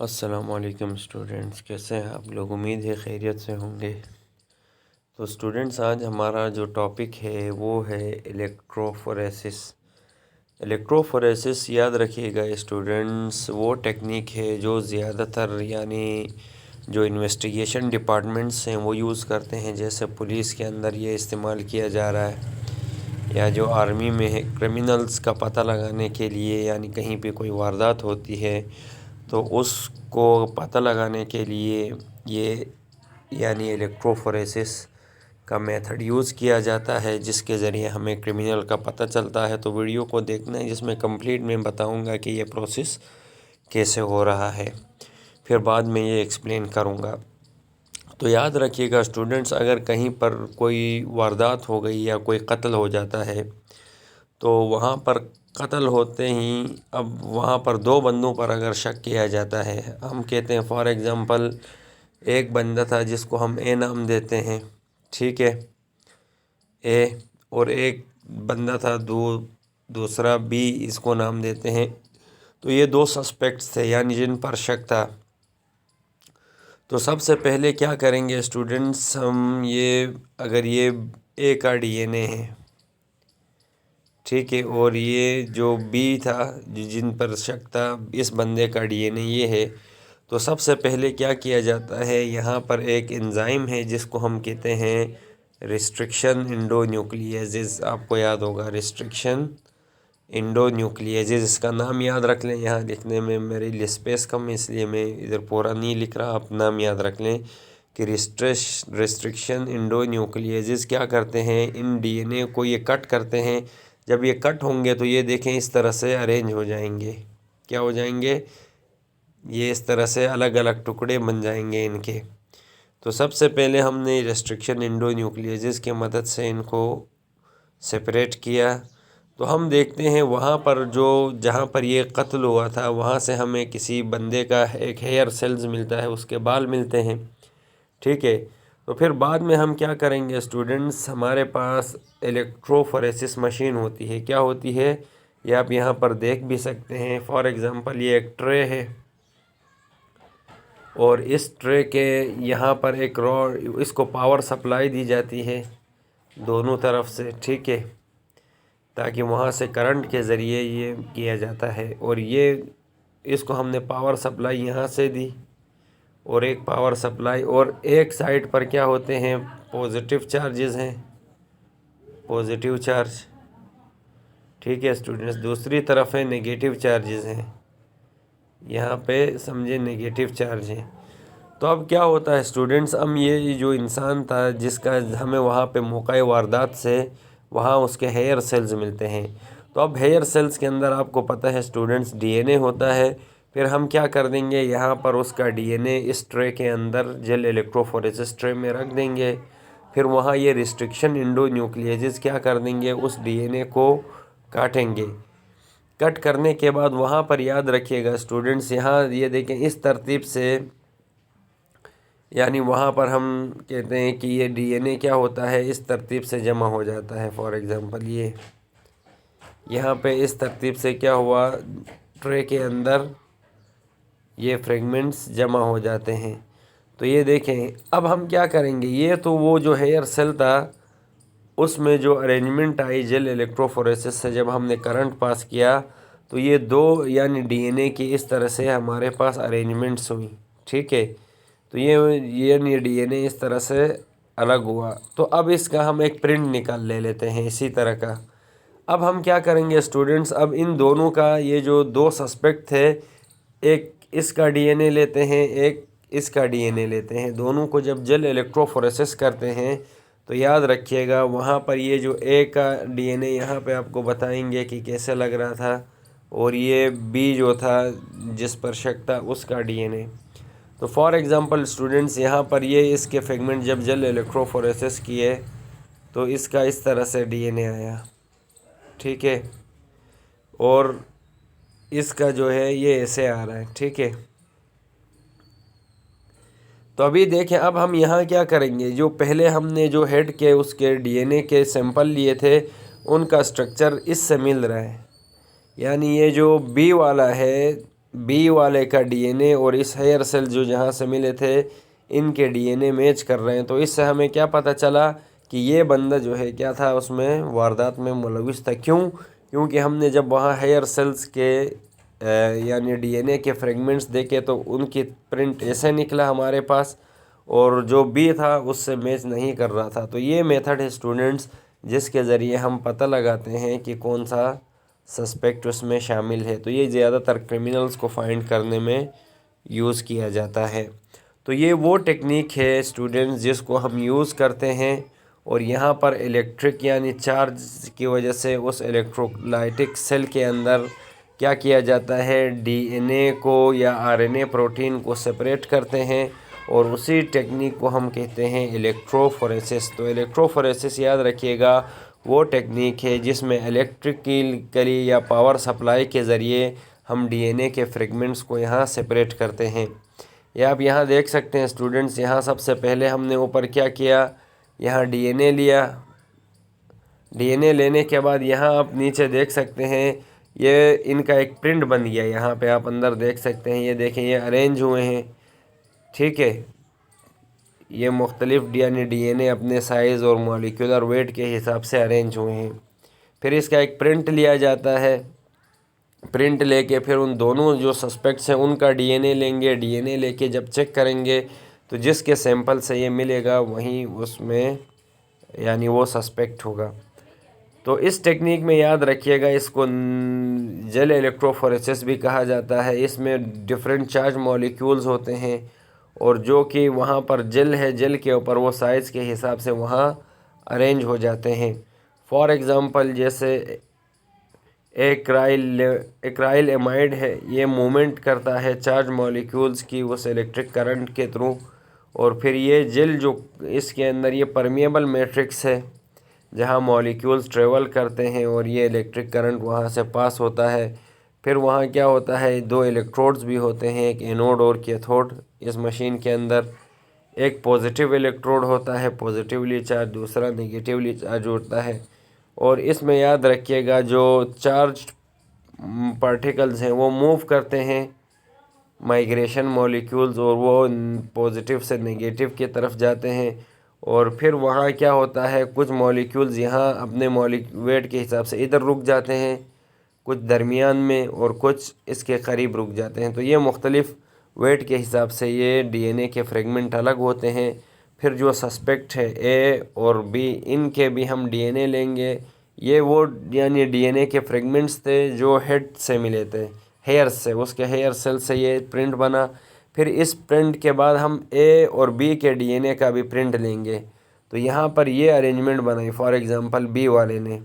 अस्सलामुअलैकुम स्टूडेंट्स, कैसे हैं आप लोग। उम्मीद है खैरियत से होंगे। तो स्टूडेंट्स, आज हमारा जो टॉपिक है वो है इलेक्ट्रोफोरेसिस। इलेक्ट्रोफोरेसिस याद रखिएगा स्टूडेंट्स, वो टेक्निक है जो ज़्यादातर जो इन्वेस्टिगेशन डिपार्टमेंट्स हैं वो यूज़ करते हैं। जैसे पुलिस के अंदर ये इस्तेमाल किया जा रहा है, या जो आर्मी में है क्रिमिनल्स का पता लगाने के लिए, यानी कहीं पे कोई वारदात होती है तो उसको पता लगाने के लिए ये यानी इलेक्ट्रोफोरेसिस का मेथड यूज़ किया जाता है, जिसके ज़रिए हमें क्रिमिनल का पता चलता है। तो वीडियो को देखना है, जिसमें कंप्लीट मैं बताऊंगा कि ये प्रोसेस कैसे हो रहा है, फिर बाद में ये एक्सप्लेन करूंगा। तो याद रखिएगा स्टूडेंट्स, अगर कहीं पर कोई वारदात हो गई या कोई कत्ल हो जाता है तो वहाँ पर कत्ल होते ही अब वहाँ पर दो बंदों पर अगर शक किया जाता है, हम कहते हैं फॉर एग्ज़ाम्पल एक बंदा था जिसको हम ए नाम देते हैं, ठीक है, ए, और एक बंदा था दूसरा बी, इसको नाम देते हैं। तो ये दो सस्पेक्ट्स थे, यानी जिन पर शक था। तो सबसे पहले क्या करेंगे स्टूडेंट्स, हम अगर ये ए का डीएनए है, ठीक है, और ये जो बी था जिन पर शक था, इस बंदे का डीएनए ये है, तो सबसे पहले क्या किया जाता है, यहाँ पर एक एंजाइम है जिसको हम कहते हैं रिस्ट्रिक्शन इंडोन्यूक्लियेजेस। आपको याद होगा रिस्ट्रिक्शन इंडोन्यूक्लियेजेस, इसका नाम याद रख लें। यहाँ लिखने में मेरी स्पेस कम है, इसलिए मैं इधर पूरा नहीं लिख रहा, आप नाम याद रख लें कि रिस्ट्रिक्शन इंडोन्यूक्लियेजेस क्या करते हैं, इन डीएनए को ये कट करते हैं। जब ये कट होंगे तो ये देखें इस तरह से अरेंज हो जाएंगे। क्या हो जाएंगे? ये इस तरह से अलग अलग टुकड़े बन जाएंगे इनके। तो सबसे पहले हमने रेस्ट्रिक्शन इंडोन्यूक्लियेजेस की मदद से इनको सेपरेट किया। तो हम देखते हैं वहाँ पर जहाँ पर ये कत्ल हुआ था वहाँ से हमें किसी बंदे का एक हेयर सेल्स मिलता है, उसके बाल मिलते हैं, ठीक है। तो फिर बाद में हम क्या करेंगे स्टूडेंट्स, हमारे पास इलेक्ट्रोफोरेसिस मशीन होती है। क्या होती है ये आप यहाँ पर देख भी सकते हैं। फॉर एग्ज़ाम्पल ये एक ट्रे है, और इस ट्रे के यहाँ पर एक रॉड, इसको पावर सप्लाई दी जाती है दोनों तरफ से, ठीक है, ताकि वहाँ से करंट के ज़रिए ये किया जाता है। और ये इसको हमने पावर सप्लाई यहाँ से दी, और एक पावर सप्लाई, और एक साइड पर क्या होते हैं, पॉजिटिव चार्जेस हैं, पॉजिटिव चार्ज, ठीक है स्टूडेंट्स। दूसरी तरफ है नेगेटिव चार्जेस हैं, यहाँ पे समझे नेगेटिव चार्ज है। तो अब क्या होता है स्टूडेंट्स, हम ये जो इंसान था जिसका हमें वहाँ पे मौका वारदात से वहाँ उसके हेयर सेल्स मिलते हैं। तो अब हेयर सेल्स के अंदर आपको पता है स्टूडेंट्स डीएनए होता है। फिर हम क्या कर देंगे, यहाँ पर उसका डीएनए इस ट्रे के अंदर जेल इलेक्ट्रोफोरेसिस ट्रे में रख देंगे। फिर वहाँ ये रिस्ट्रिक्शन इंडोन्यूक्लियेजेस क्या कर देंगे, उस डीएनए को काटेंगे। कट करने के बाद वहाँ पर याद रखिएगा स्टूडेंट्स, यहाँ ये देखें इस तरतीब से, यानी वहाँ पर हम कहते हैं कि ये डीएनए क्या होता है, इस तरतीब से जमा हो जाता है। फॉर एग्ज़ाम्पल ये यहाँ पे इस तरतीब से क्या हुआ, ट्रे के अंदर ये फ्रेगमेंट्स जमा हो जाते हैं। तो ये देखें, अब हम क्या करेंगे, ये तो वो जो हेयर सेल था उसमें जो अरेंजमेंट आई जेल इलेक्ट्रोफोरेसिस से, जब हमने करंट पास किया तो ये दो यानी डीएनए की इस तरह से हमारे पास अरेंजमेंट्स हुई, ठीक है। तो ये डीएनए इस तरह से अलग हुआ। तो अब इसका हम एक प्रिंट निकाल लेते हैं इसी तरह का। अब हम क्या करेंगे स्टूडेंट्स, अब इन दोनों का, ये जो दो सस्पेक्ट थे, एक इसका डीएनए लेते हैं, एक इसका डीएनए लेते हैं, दोनों को जब जेल इलेक्ट्रोफोरेसिस करते हैं तो याद रखिएगा वहाँ पर ये जो ए का डीएनए यहाँ पे आपको बताएंगे कि कैसे लग रहा था, और ये बी जो था जिस पर शक था उसका डीएनए। तो फॉर एग्ज़ाम्पल स्टूडेंट्स, यहाँ पर ये इसके फ्रेगमेंट जब जेल इलेक्ट्रोफोरेसिस किए तो इसका इस तरह से डीएनए आया, ठीक है, और इसका जो है ये ऐसे आ रहा है, ठीक है। तो अभी देखें, अब हम यहाँ क्या करेंगे, जो पहले हमने जो हेड के उसके डीएनए के सैंपल लिए थे उनका स्ट्रक्चर इससे मिल रहा है, यानी ये जो बी वाला है बी वाले का डीएनए और इस हेयर सेल जो जहाँ से मिले थे इनके डीएनए मैच कर रहे हैं। तो इससे हमें क्या पता चला कि ये बंदा जो है क्या था, उसमें वारदात में मुलविस था। क्यों? क्योंकि हमने जब वहाँ हेयर सेल्स के यानी डीएनए के फ्रेगमेंट्स देखे तो उनकी प्रिंट ऐसे निकला हमारे पास, और जो बी था उससे मैच नहीं कर रहा था। तो ये मेथड है स्टूडेंट्स जिसके ज़रिए हम पता लगाते हैं कि कौन सा सस्पेक्ट उसमें शामिल है। तो ये ज़्यादातर क्रिमिनल्स को फाइंड करने में यूज़ किया जाता है। तो ये वो टेक्निक है स्टूडेंट्स जिसको हम यूज़ करते हैं, और यहाँ पर इलेक्ट्रिक यानी चार्ज की वजह से उस इलेक्ट्रोलाइटिक सेल के अंदर क्या किया जाता है, डीएनए को या आरएनए प्रोटीन को सेपरेट करते हैं, और उसी टेक्निक को हम कहते हैं इलेक्ट्रोफोरेसिस। तो इलेक्ट्रोफोरेसिस याद रखिएगा वो टेक्निक है जिसमें इलेक्ट्रिकली या पावर सप्लाई के ज़रिए हम डीएनए के फ्रेगमेंट्स को यहाँ सेपरेट करते हैं। या आप यहाँ देख सकते हैं स्टूडेंट्स, यहाँ सबसे पहले हमने ऊपर क्या किया, यहाँ डीएनए लिया। डीएनए लेने के बाद यहाँ आप नीचे देख सकते हैं ये इनका एक प्रिंट बन गया। यहाँ पे आप अंदर देख सकते हैं, ये देखें ये अरेंज हुए हैं, ठीक है। ये मुख्तलिफ यानी डीएनए अपने साइज़ और मॉलिक्यूलर वेट के हिसाब से अरेंज हुए हैं। फिर इसका एक प्रिंट लिया जाता है। प्रिंट लेके फिर उन दोनों जो सस्पेक्ट्स हैं उनका डीएनए लेंगे। डीएनए लेके जब चेक करेंगे तो जिसके सैंपल से ये मिलेगा वहीं उसमें यानी वो सस्पेक्ट होगा। तो इस टेक्निक में याद रखिएगा इसको जेल इलेक्ट्रोफोरेसिस भी कहा जाता है। इसमें डिफरेंट चार्ज मॉलिक्यूल्स होते हैं, और जो कि वहाँ पर जेल है, जेल के ऊपर वो साइज़ के हिसाब से वहाँ अरेंज हो जाते हैं। फॉर एग्ज़ाम्पल जैसे एक्राइल एमाइड है, ये मूवमेंट करता है चार्ज मॉलिक्यूल्स की उस इलेक्ट्रिक करंट के थ्रू, और फिर ये जेल जो इसके अंदर ये परमिएबल मैट्रिक्स है जहाँ मॉलिक्यूल्स ट्रेवल करते हैं और ये इलेक्ट्रिक करंट वहाँ से पास होता है। फिर वहाँ क्या होता है, दो इलेक्ट्रोड्स भी होते हैं, एक एनोड और कैथोड इस मशीन के अंदर। एक पॉजिटिव इलेक्ट्रोड होता है पॉजिटिवली चार्ज, दूसरा नेगेटिवली चार्ज होता है। और इसमें याद रखिएगा जो चार्ज पार्टिकल्स हैं वो मूव करते हैं माइग्रेशन मॉलिक्यूल्स, और वो पॉजिटिव से नेगेटिव की तरफ जाते हैं। और फिर वहाँ क्या होता है, कुछ मॉलिक्यूल्स यहाँ अपने वेट के हिसाब से इधर रुक जाते हैं, कुछ दरमियान में, और कुछ इसके करीब रुक जाते हैं। तो ये मुख्तलिफ वेट के हिसाब से ये डीएनए के फ्रेगमेंट अलग होते हैं। फिर जो सस्पेक्ट है ए और बी, इनके भी हम डीएनए लेंगे। ये वो यानी डीएनए के फ्रेगमेंट्स थे जो हेड से मिले थे, हेयर से, उसके हेयर सेल से ये प्रिंट बना। फिर इस प्रिंट के बाद हम ए और बी के डीएनए का भी प्रिंट लेंगे। तो यहाँ पर ये अरेंजमेंट बनाई फॉर एग्ज़ाम्पल बी वाले ने,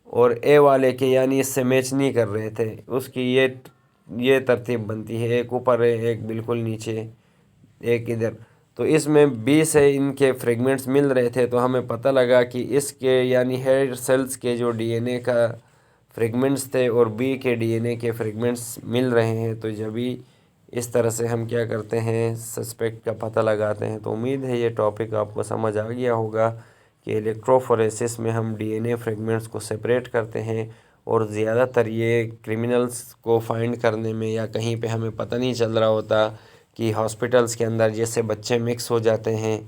और ए वाले के यानी इससे मैच नहीं कर रहे थे, उसकी ये तरतीब बनती है, एक ऊपर है एक बिल्कुल नीचे एक इधर। तो इसमें बी से इनके फ्रेगमेंट्स मिल रहे थे, तो हमें पता लगा कि इसके यानी हेयर सेल्स के जो डीएनए का फ्रेगमेंट्स थे और बी के डीएनए के फ्रेगमेंट्स मिल रहे हैं। तो जब भी इस तरह से हम क्या करते हैं, सस्पेक्ट का पता लगाते हैं। तो उम्मीद है ये टॉपिक आपको समझ आ गया होगा कि इलेक्ट्रोफोरेसिस में हम डीएनए फ्रेगमेंट्स को सेपरेट करते हैं, और ज़्यादातर ये क्रिमिनल्स को फाइंड करने में या कहीं पे हमें पता नहीं चल रहा होता कि हॉस्पिटल्स के अंदर जैसे बच्चे मिक्स हो जाते हैं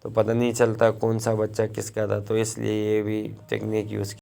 तो पता नहीं चलता कौन सा बच्चा किसका था, तो इसलिए ये भी टेक्निक यूज़